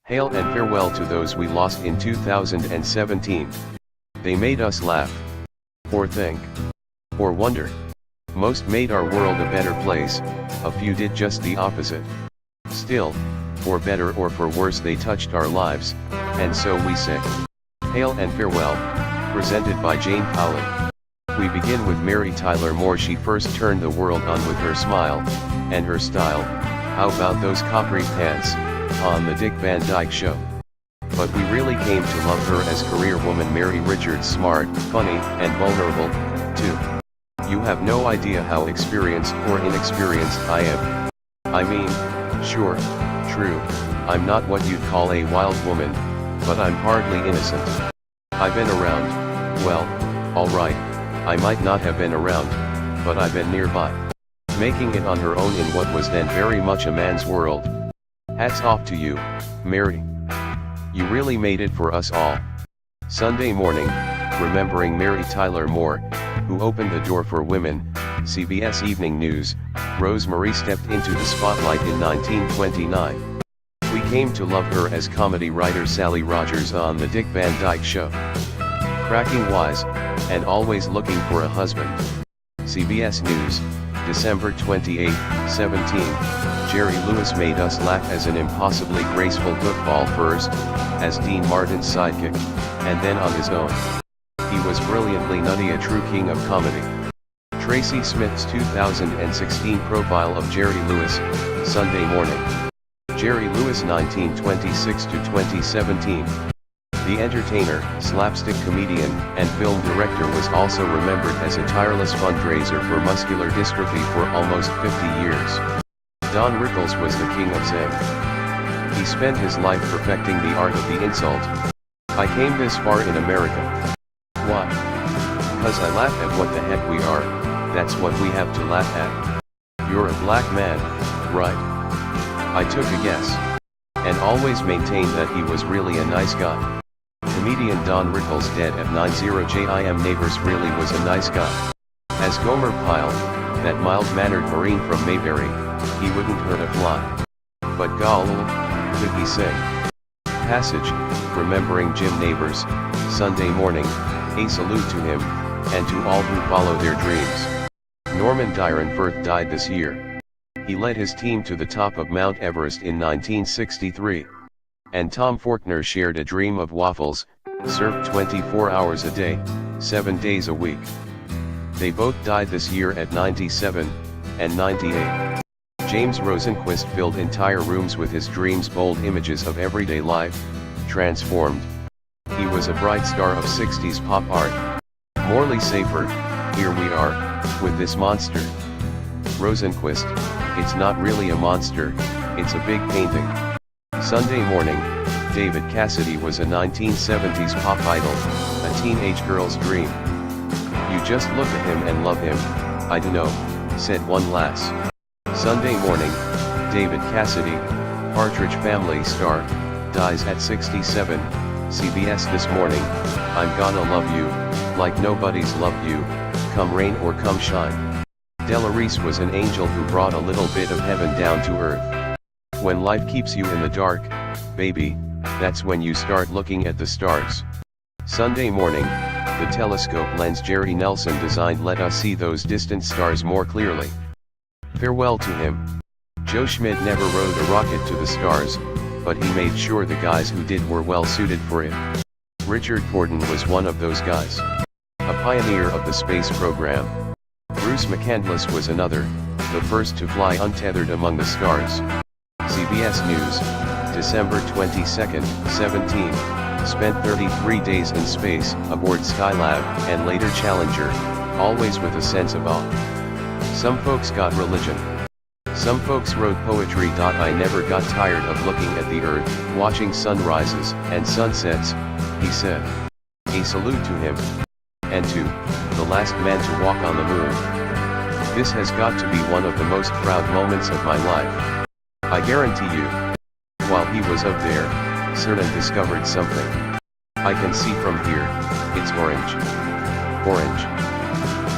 Hail and farewell to those we lost in 2017. They made us laugh, or think, or wonder. Most made our world a better place, a few did just the opposite. Still, for better or for worse they touched our lives, and so we say, Hail and farewell, presented by Jane Pauley. We begin with Mary Tyler Moore. She first turned the world on with her smile, and her style. How about those capri pants, on the Dick Van Dyke Show? But we really came to love her as career woman Mary Richards. Smart, funny, and vulnerable, too. You have no idea how experienced or inexperienced I am. I mean, sure, true, I'm not what you'd call a wild woman, but I'm hardly innocent. I've been around, well, alright, I might not have been around, but I've been nearby. Making it on her own in what was then very much a man's world. Hats off to you, Mary. You really made it for us all. Sunday morning, remembering Mary Tyler Moore, who opened the door for women, CBS Evening News, Rose Marie stepped into the spotlight in 1929. We came to love her as comedy writer Sally Rogers on the Dick Van Dyke Show. Cracking wise, and always looking for a husband. CBS News, December 28, 17, Jerry Lewis made us laugh as an impossibly graceful goofball first, as Dean Martin's sidekick, and then on his own. He was brilliantly nutty, a true king of comedy. Tracy Smith's 2016 profile of Jerry Lewis, Sunday morning. Jerry Lewis 1926–2017. The entertainer, slapstick comedian, and film director was also remembered as a tireless fundraiser for muscular dystrophy for almost 50 years. Don Rickles was the king of Zing. He spent his life perfecting the art of the insult. I came this far in America. Why? Because I laugh at what the heck we are, that's what we have to laugh at. You're a black man, right? I took a guess. And always maintained that he was really a nice guy. Comedian Don Rickles, dead at 90. Jim Nabors really was a nice guy. As Gomer Pyle, that mild-mannered Marine from Mayberry, he wouldn't hurt a fly. But golllllllly, could he sing? Passage, remembering Jim Nabors, Sunday morning, a salute to him, and to all who follow their dreams. Norman Dyrenfurth died this year. He led his team to the top of Mount Everest in 1963. And Tom Forkner shared a dream of waffles, served 24 hours a day, 7 days a week. They both died this year at 97 and 98. James Rosenquist filled entire rooms with his dreams, bold images of everyday life, transformed. He was a bright star of 60s pop art. Morley Safer, here we are, with this monster. Rosenquist, it's not really a monster, it's a big painting. Sunday morning, David Cassidy was a 1970s pop idol, a teenage girl's dream. You just look at him and love him, I dunno, said one lass. Sunday morning, David Cassidy, Partridge Family star, dies at 67, CBS This Morning, I'm gonna love you, like nobody's loved you, come rain or come shine. Delarice was an angel who brought a little bit of heaven down to earth. When life keeps you in the dark, baby, that's when you start looking at the stars. Sunday morning, the telescope lens Jerry Nelson designed let us see those distant stars more clearly. Farewell to him. Joe Schmidt never rode a rocket to the stars, but he made sure the guys who did were well suited for it. Richard Gordon was one of those guys. A pioneer of the space program. Bruce McCandless was another, the first to fly untethered among the stars. CBS News, December 22, 17, spent 33 days in space, aboard Skylab, and later Challenger, always with a sense of awe. Some folks got religion. Some folks wrote poetry. I never got tired of looking at the earth, watching sunrises and sunsets, he said. A salute to him. And to the last man to walk on the moon. This has got to be one of the most proud moments of my life. I guarantee you. While he was up there, Cernan discovered something. I can see from here, it's orange. Orange.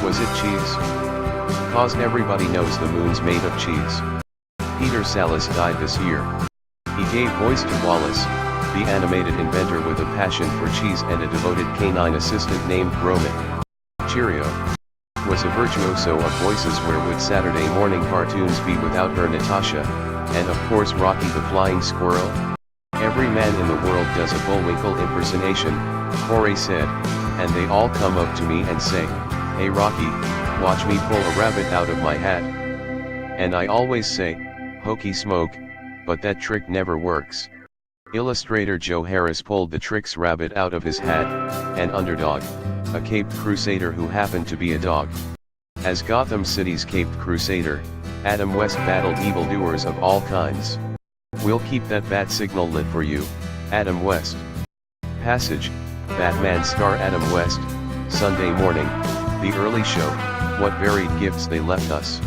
Was it cheese? 'Cause everybody knows the moon's made of cheese. Peter Sallis died this year. He gave voice to Wallace, the animated inventor with a passion for cheese and a devoted canine assistant named Roman. Cheerio was a virtuoso of voices. Where would Saturday morning cartoons be without her Natasha, and of course Rocky the Flying Squirrel? Every man in the world does a Bullwinkle impersonation, Corey said, and they all come up to me and say, "Hey Rocky, watch me pull a rabbit out of my hat." And I always say, "Hokey smoke," but that trick never works. Illustrator Joe Harris pulled the trick's rabbit out of his hat, an underdog, a caped crusader who happened to be a dog. As Gotham City's caped crusader, Adam West battled evildoers of all kinds. "We'll keep that bat signal lit for you, Adam West." Passage, Batman star Adam West, Sunday morning, The Early Show, what varied gifts they left us.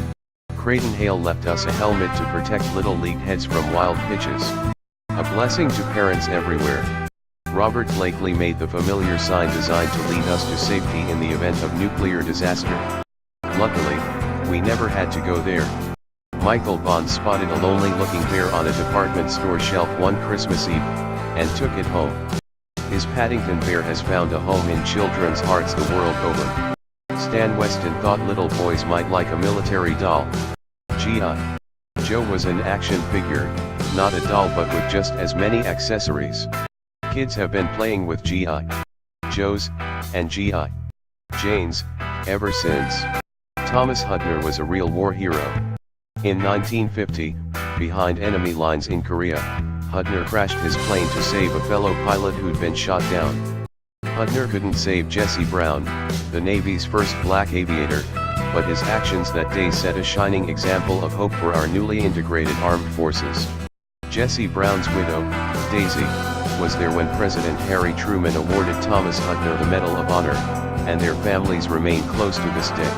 Creighton Hale left us a helmet to protect Little League heads from wild pitches. A blessing to parents everywhere. Robert Blakely made the familiar sign designed to lead us to safety in the event of nuclear disaster. Luckily, we never had to go there. Michael Bond spotted a lonely-looking bear on a department store shelf one Christmas Eve, and took it home. His Paddington Bear has found a home in children's hearts the world over. Stan Weston thought little boys might like a military doll. G.I. Joe was an action figure, not a doll but with just as many accessories. Kids have been playing with G.I. Joes, and G.I. Janes, ever since. Thomas Hudner was a real war hero. In 1950, behind enemy lines in Korea, Hudner crashed his plane to save a fellow pilot who'd been shot down. Hudner couldn't save Jesse Brown, the Navy's first black aviator, but his actions that day set a shining example of hope for our newly integrated armed forces. Jesse Brown's widow, Daisy, was there when President Harry Truman awarded Thomas Hudner the Medal of Honor, and their families remain close to this day.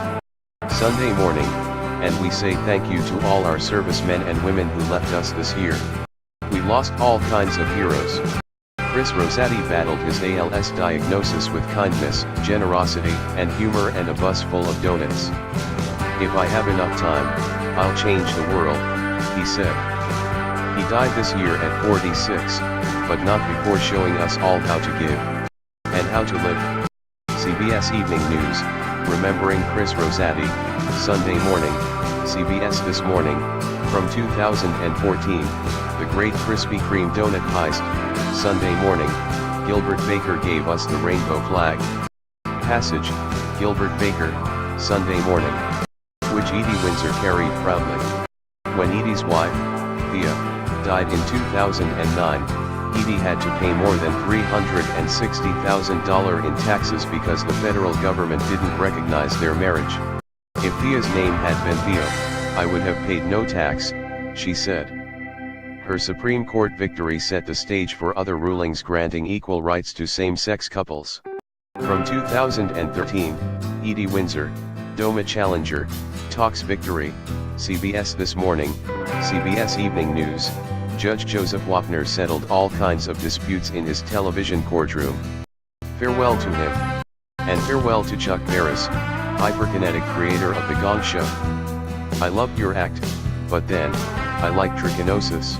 Sunday morning, and we say thank you to all our servicemen and women who left us this year. We lost all kinds of heroes. Chris Rosati battled his ALS diagnosis with kindness, generosity, and humor and a bus full of donuts. "If I have enough time, I'll change the world," he said. He died this year at 46, but not before showing us all how to give and how to live. CBS Evening News, remembering Chris Rosati, Sunday morning, CBS This Morning, from 2014, The Great Krispy Kreme Donut Heist, Sunday morning, Gilbert Baker gave us the rainbow flag. Passage, Gilbert Baker, Sunday morning, which Edie Windsor carried proudly. When Edie's wife, Thea, died in 2009, Edie had to pay more than $360,000 in taxes because the federal government didn't recognize their marriage. "If Thea's name had been Theo, I would have paid no tax," she said. Her Supreme Court victory set the stage for other rulings granting equal rights to same-sex couples. From 2013, Edie Windsor, DOMA challenger, talks victory. CBS This Morning, CBS Evening News, Judge Joseph Wapner settled all kinds of disputes in his television courtroom. Farewell to him. And farewell to Chuck Barris, hyperkinetic creator of The Gong Show. "I loved your act, but then, I like trichinosis.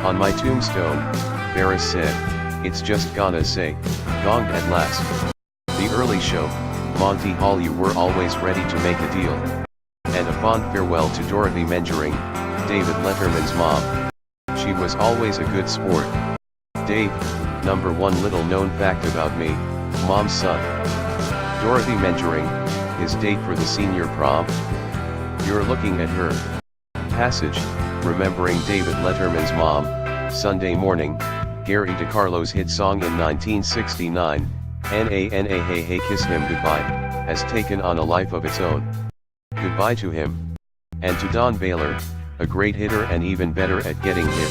On my tombstone," Barris said, "it's just gonna say, gonged at last." The Early Show, Monty Hall, you were always ready to make a deal. And a fond farewell to Dorothy Menjering, David Letterman's mom. "She was always a good sport. Dave, number one little known fact about me, Mom's son." Dorothy Menjering, his date for the senior prom? You're looking at her. Passage, remembering David Letterman's mom, Sunday morning, Gary DiCarlo's hit song in 1969, "Na-Na Hey Hey Kiss Him Goodbye," has taken on a life of its own. Goodbye to him. And to Don Baylor, a great hitter and even better at getting hit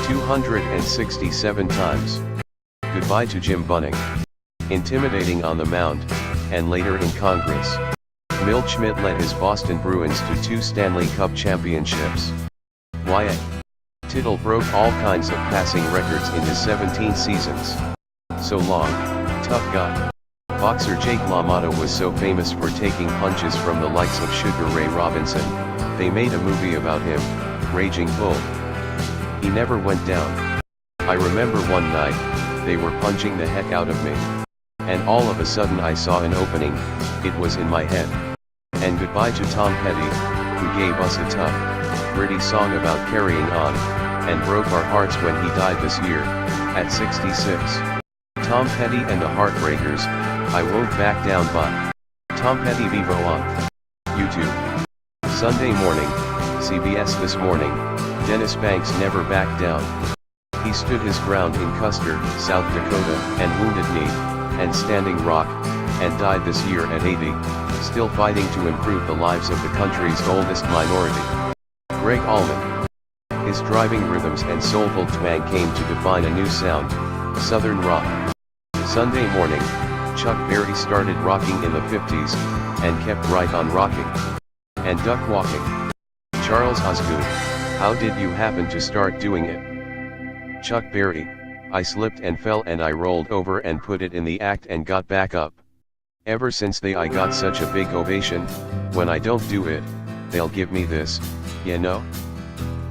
267 times. Goodbye to Jim Bunning. Intimidating on the mound, and later in Congress. Milt Schmidt led his Boston Bruins to 2 Stanley Cup championships. Wyatt Tittle broke all kinds of passing records in his 17 seasons. So long, tough guy. Boxer Jake LaMotta was so famous for taking punches from the likes of Sugar Ray Robinson, they made a movie about him, Raging Bull. He never went down. I remember one night, they were punching the heck out of me. And all of a sudden I saw an opening, it was in my head. And goodbye to Tom Petty, who gave us a tough, gritty song about carrying on, and broke our hearts when he died this year, at 66. Tom Petty and the Heartbreakers, I Won't Back Down by Tom Petty. Vivo on YouTube. Sunday morning, CBS This Morning, Dennis Banks never backed down. He stood his ground in Custer, South Dakota, and Wounded Knee, and Standing Rock, and died this year at 80, still fighting to improve the lives of the country's oldest minority. Greg Allman. His driving rhythms and soulful twang came to define a new sound, Southern rock. Sunday morning, Chuck Berry started rocking in the 50s, and kept right on rocking. And duck walking. Charles Osgood. How did you happen to start doing it? Chuck Berry. I slipped and fell and I rolled over and put it in the act and got back up. Ever since I got such a big ovation, when I don't do it, they'll give me this, you know?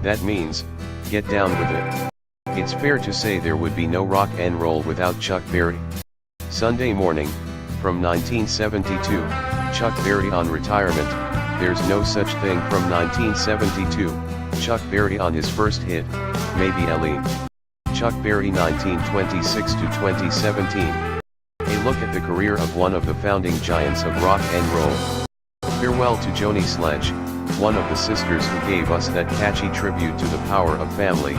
That means, get down with it. It's fair to say there would be no rock and roll without Chuck Berry. Sunday morning, from 1972, Chuck Berry on retirement, There's No Such Thing from 1972, Chuck Berry on his first hit, Maybe Eileen. Chuck Berry 1926 to 2017. A look at the career of one of the founding giants of rock and roll. Farewell to Joni Sledge, one of the sisters who gave us that catchy tribute to the power of family,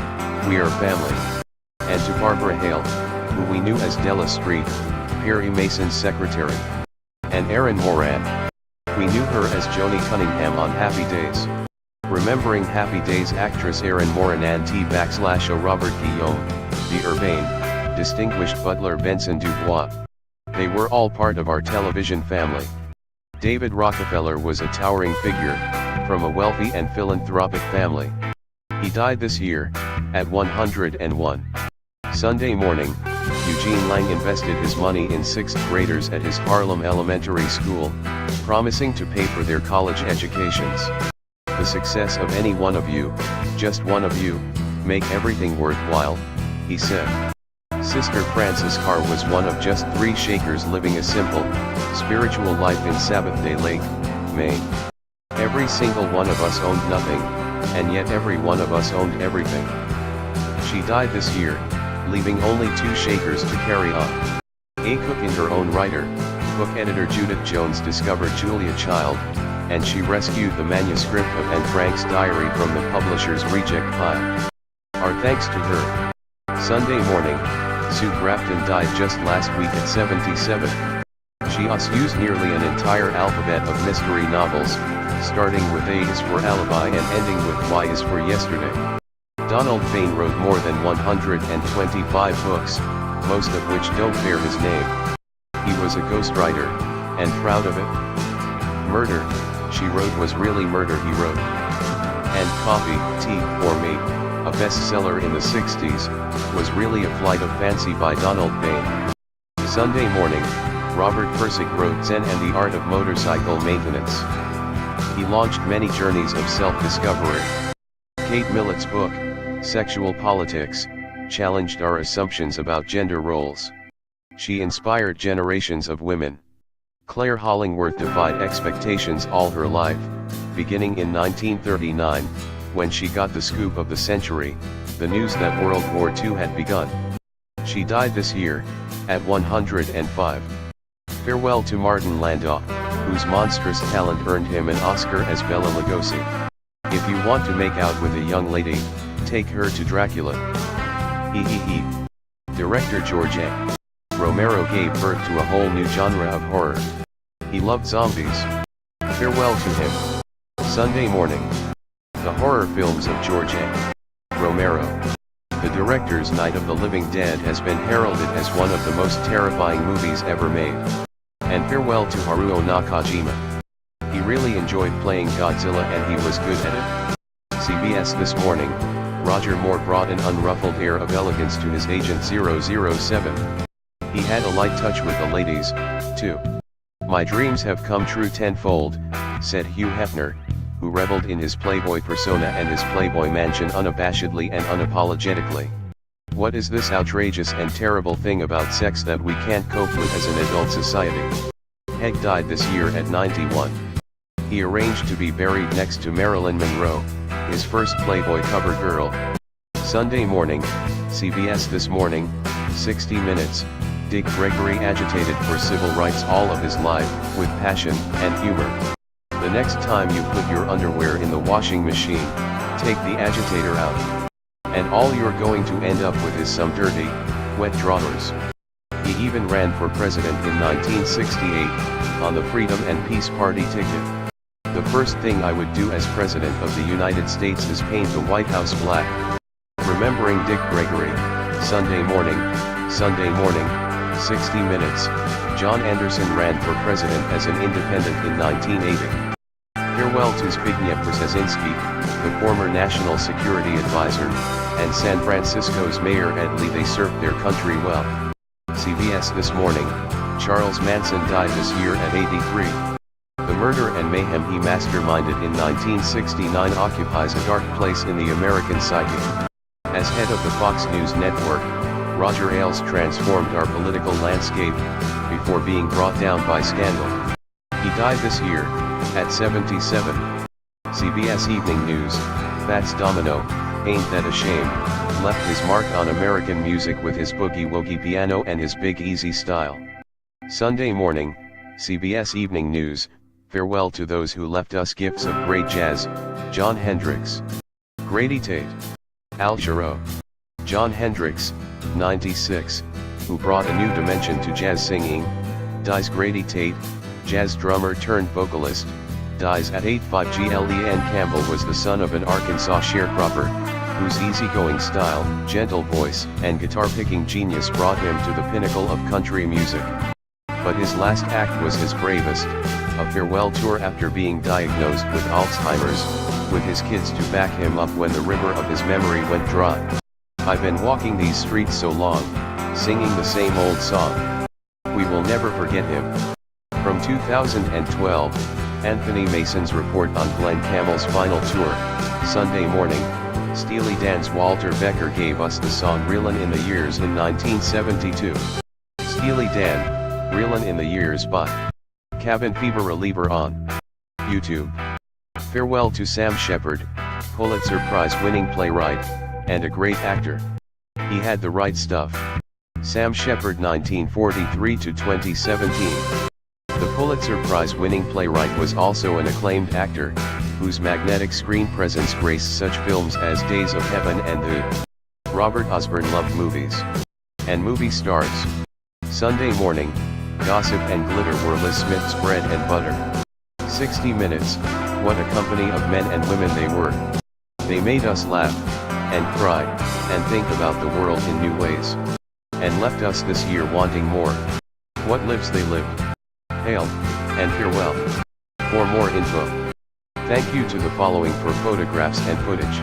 We Are Family. And to Barbara Hale, who we knew as Della Street, Perry Mason's secretary. And Erin Moran. We knew her as Joni Cunningham on Happy Days. Remembering Happy Days actress Erin Moran and T/O Robert Guillaume, the urbane, distinguished butler Benson Dubois. They were all part of our television family. David Rockefeller was a towering figure, from a wealthy and philanthropic family. He died this year, at 101. Sunday morning, Eugene Lang invested his money in 6th graders at his Harlem elementary school, promising to pay for their college educations. The success of any one of you, just one of you, make everything worthwhile, he said. Sister Frances Carr was one of just 3 Shakers living a simple, spiritual life in Sabbath Day Lake, Maine. Every single one of us owned nothing, and yet every one of us owned everything. She died this year, leaving only 2 Shakers to carry on. A cook and her own writer, book editor Judith Jones discovered Julia Child, and she rescued the manuscript of Anne Frank's diary from the publisher's reject pile. Our thanks to her. Sunday morning, Sue Grafton died just last week at 77. She used nearly an entire alphabet of mystery novels, starting with A is for Alibi and ending with Y is for Yesterday. Donald Fain wrote more than 125 books, most of which don't bear his name. He was a ghostwriter, and proud of it. Murder, she wrote, was really murder, he wrote. And Coffee, Tea, for Me, a bestseller in the 60s, was really a flight of fancy by Donald Fain. Sunday morning, Robert Pirsig wrote Zen and the Art of Motorcycle Maintenance. He launched many journeys of self-discovery. Kate Millett's book, Sexual Politics, challenged our assumptions about gender roles. She inspired generations of women. Claire Hollingworth defied expectations all her life, beginning in 1939, when she got the scoop of the century, the news that World War II had begun. She died this year, at 105. Farewell to Martin Landau, whose monstrous talent earned him an Oscar as Bela Lugosi. If you want to make out with a young lady, take her to Dracula. Hee hee hee. Director George A. Romero gave birth to a whole new genre of horror. He loved zombies. Farewell to him. Sunday morning. The horror films of George A. Romero. The director's Night of the Living Dead has been heralded as one of the most terrifying movies ever made. And farewell to Haruo Nakajima. He really enjoyed playing Godzilla and he was good at it. CBS This Morning, Roger Moore brought an unruffled air of elegance to his Agent 007. He had a light touch with the ladies, too. My dreams have come true tenfold, said Hugh Hefner, who reveled in his Playboy persona and his Playboy mansion unabashedly and unapologetically. What is this outrageous and terrible thing about sex that we can't cope with as an adult society? Hegg died this year at 91. He arranged to be buried next to Marilyn Monroe, his first Playboy cover girl. Sunday morning, CBS This Morning, 60 Minutes, Dick Gregory agitated for civil rights all of his life, with passion and humor. The next time you put your underwear in the washing machine, take the agitator out. And all you're going to end up with is some dirty, wet drawers. He even ran for president in 1968, on the Freedom and Peace Party ticket. The first thing I would do as President of the United States is paint the White House black. Remembering Dick Gregory, Sunday morning, 60 Minutes, John Anderson ran for president as an independent in 1980. Farewell to Zbigniew Brzezinski, the former national security advisor, and San Francisco's mayor Ed Lee. They served their country well. CBS This Morning, Charles Manson died this year at 83. The murder and mayhem he masterminded in 1969 occupies a dark place in the American psyche. As head of the Fox News network, Roger Ailes transformed our political landscape, before being brought down by scandal. He died this year, at 77. CBS Evening News, Fats Domino, Ain't That a Shame, left his mark on American music with his boogie-woogie piano and his Big Easy style. Sunday morning, CBS Evening News, farewell to those who left us gifts of great jazz, Jon Hendricks, Grady Tate, Al Jarreau. Jon Hendricks, 96, who brought a new dimension to jazz singing, dies. Grady Tate, jazz drummer turned vocalist, dies at 85. Glenn Campbell was the son of an Arkansas sharecropper, whose easygoing style, gentle voice, and guitar-picking genius brought him to the pinnacle of country music. But his last act was his bravest, a farewell tour after being diagnosed with Alzheimer's, with his kids to back him up when the river of his memory went dry. I've been walking these streets so long, singing the same old song. We will never forget him. From 2012, Anthony Mason's report on Glenn Campbell's final tour, Sunday morning, Steely Dan's Walter Becker gave us the song Reelin' in the Years in 1972. Steely Dan, Reelin' in the Years by Cabin Fever Reliever on YouTube. Farewell to Sam Shepard, Pulitzer Prize-winning playwright, and a great actor. He had the right stuff. Sam Shepard 1943 to 2017. The Pulitzer Prize-winning playwright was also an acclaimed actor, whose magnetic screen presence graced such films as Days of Heaven and The. Robert Osborne loved movies and movie stars. Sunday morning, gossip and glitter were Liz Smith's bread and butter. 60 Minutes, what a company of men and women they were. They made us laugh, and cry, and think about the world in new ways. And left us this year wanting more. What lives they lived. Hail, and farewell. For more info, thank you to the following for photographs and footage.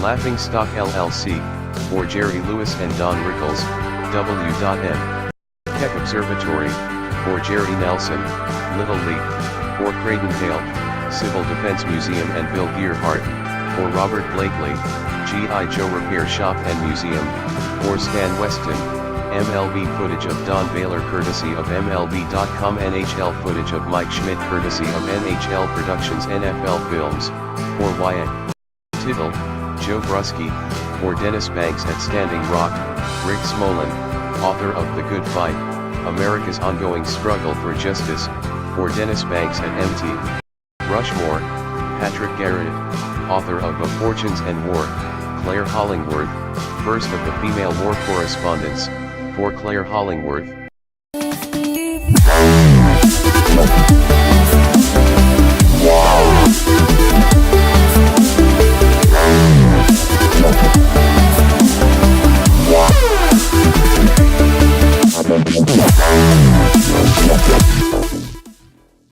Laughing Stock LLC, for Jerry Lewis and Don Rickles, W.M. Keck Observatory, for Jerry Nelson, Little League, for Creighton Hale, Civil Defense Museum and Bill Gearhart, for Robert Blakely, G.I. Joe Repair Shop and Museum, for Stan Weston, MLB footage of Don Baylor courtesy of MLB.com, NHL footage of Mike Schmidt courtesy of NHL Productions, NFL Films, for Wyatt Tittle, Joe Bruschi, for Dennis Banks at Standing Rock, Rick Smolin, author of The Good Fight, America's Ongoing Struggle for Justice, for Dennis Banks at MT. Rushmore, Patrick Garrett, author of Of Fortunes and War, Claire Hollingworth, first of the female war correspondents, for Claire Hollingworth. Wow.